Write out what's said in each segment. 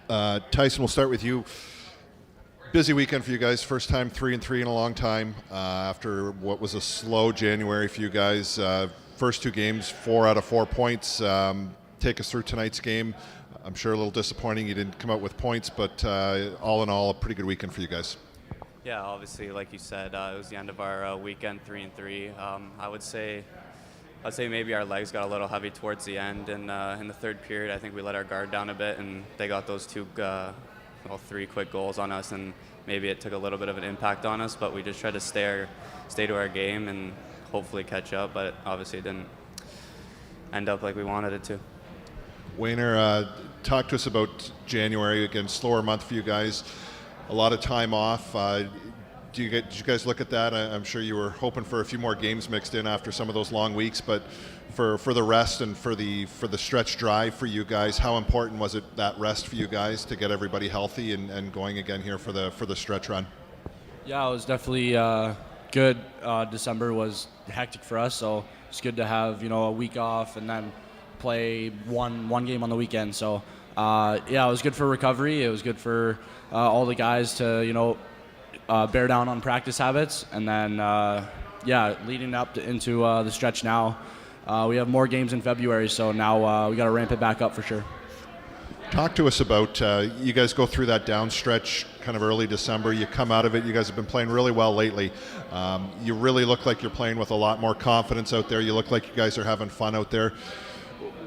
Tyson, we'll start with you. Busy weekend for you guys. First time 3-3 in a long time. After what was a slow January for you guys. First two games, 4 out of 4 points. Take us through tonight's game. I'm sure a little disappointing you didn't come out with points, but all in all, a pretty good weekend for you guys. Yeah, obviously, like you said, it was the end of our weekend 3-3. I'd say maybe our legs got a little heavy towards the end, and in the third period, I think we let our guard down a bit, and they got those three quick goals on us, and maybe it took a little bit of an impact on us, but we just tried to stay to our game and hopefully catch up, but obviously it didn't end up like we wanted it to. Wayner, talk to us about January. Again, slower month for you guys. A lot of time off. Did you guys look at that? I'm sure you were hoping for a few more games mixed in after some of those long weeks, but for the rest and for the stretch drive for you guys, how important was it, that rest for you guys, to get everybody healthy and going again here for the stretch run? Yeah, it was definitely good. December was hectic for us, so it's good to have a week off and then play one game on the weekend. So it was good for recovery. It was good for all the guys to bear down on practice habits, and then leading up into the stretch now. We have more games in February, so now we got to ramp it back up for sure. Talk to us about, you guys go through that down stretch kind of early December. You come out of it. You guys have been playing really well lately. You really look like you're playing with a lot more confidence out there. You look like you guys are having fun out there.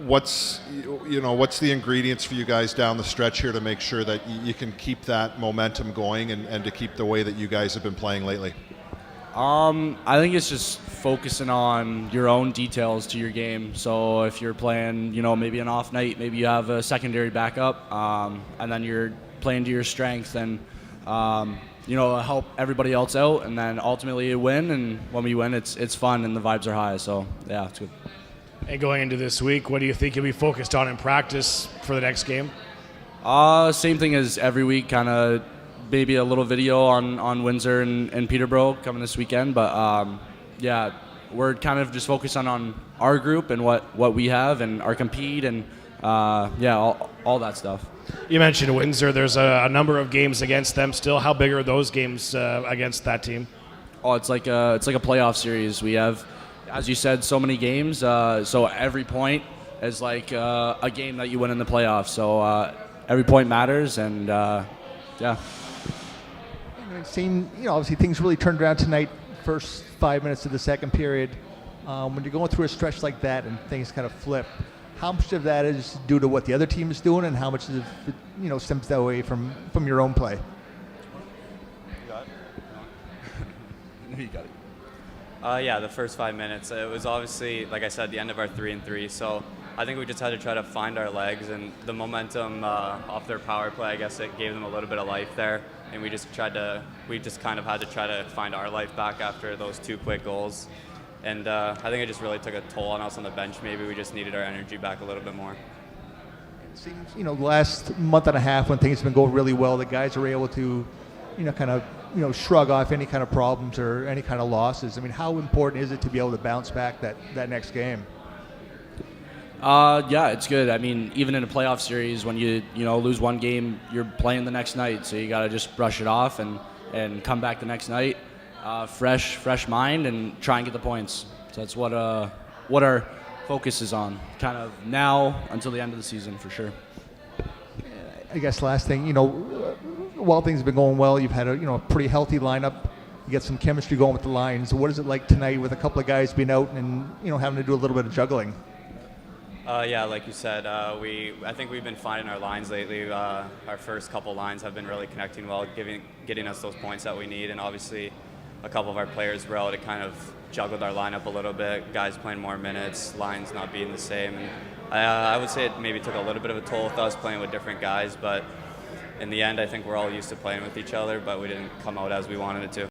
What's the ingredients for you guys down the stretch here to make sure that you can keep that momentum going and to keep the way that you guys have been playing lately? I think it's just focusing on your own details to your game. So if you're playing, maybe an off night, maybe you have a secondary backup, and then you're playing to your strength and, help everybody else out, and then ultimately you win. And when we win, it's fun and the vibes are high. So yeah, it's good. And going into this week, what do you think you'll be focused on in practice for the next game? Same thing as every week, kind of maybe a little video on Windsor and Peterborough coming this weekend. But we're kind of just focusing on our group and what we have and our compete and all that stuff. You mentioned Windsor. There's a number of games against them still. How big are those games against that team? Oh, it's like a playoff series. We have, as you said, so many games. So every point is like a game that you win in the playoffs. So every point matters, and yeah. It seemed, obviously things really turned around tonight. First 5 minutes of the second period. When you're going through a stretch like that and things kind of flip, how much of that is due to what the other team is doing, and how much of it, stems that way from your own play? You got it. The first 5 minutes. It was obviously, like I said, the end of our 3-3. So I think we just had to try to find our legs, and the momentum off their power play, I guess it gave them a little bit of life there. And we just kind of had to try to find our life back after those two quick goals. And I think it just really took a toll on us on the bench. Maybe we just needed our energy back a little bit more. It seems, the last month and a half when things have been going really well, the guys are able to, shrug off any kind of problems or any kind of losses. I mean, how important is it to be able to bounce back that next game? It's good. I mean, even in a playoff series, when you lose one game, you're playing the next night, so you got to just brush it off and come back the next night, fresh mind, and try and get the points. So that's what our focus is on, kind of now until the end of the season for sure. I guess last thing, while things have been going well, you've had a pretty healthy lineup. You get some chemistry going with the lines. So what is it like tonight with a couple of guys being out and having to do a little bit of juggling? Like you said, I think we've been finding our lines lately. Our first couple lines have been really connecting well, getting us those points that we need, and obviously a couple of our players were able to kind of juggle our lineup a little bit, guys playing more minutes, lines not being the same. And I would say it maybe took a little bit of a toll with us playing with different guys, but in the end I think we're all used to playing with each other, but we didn't come out as we wanted it to.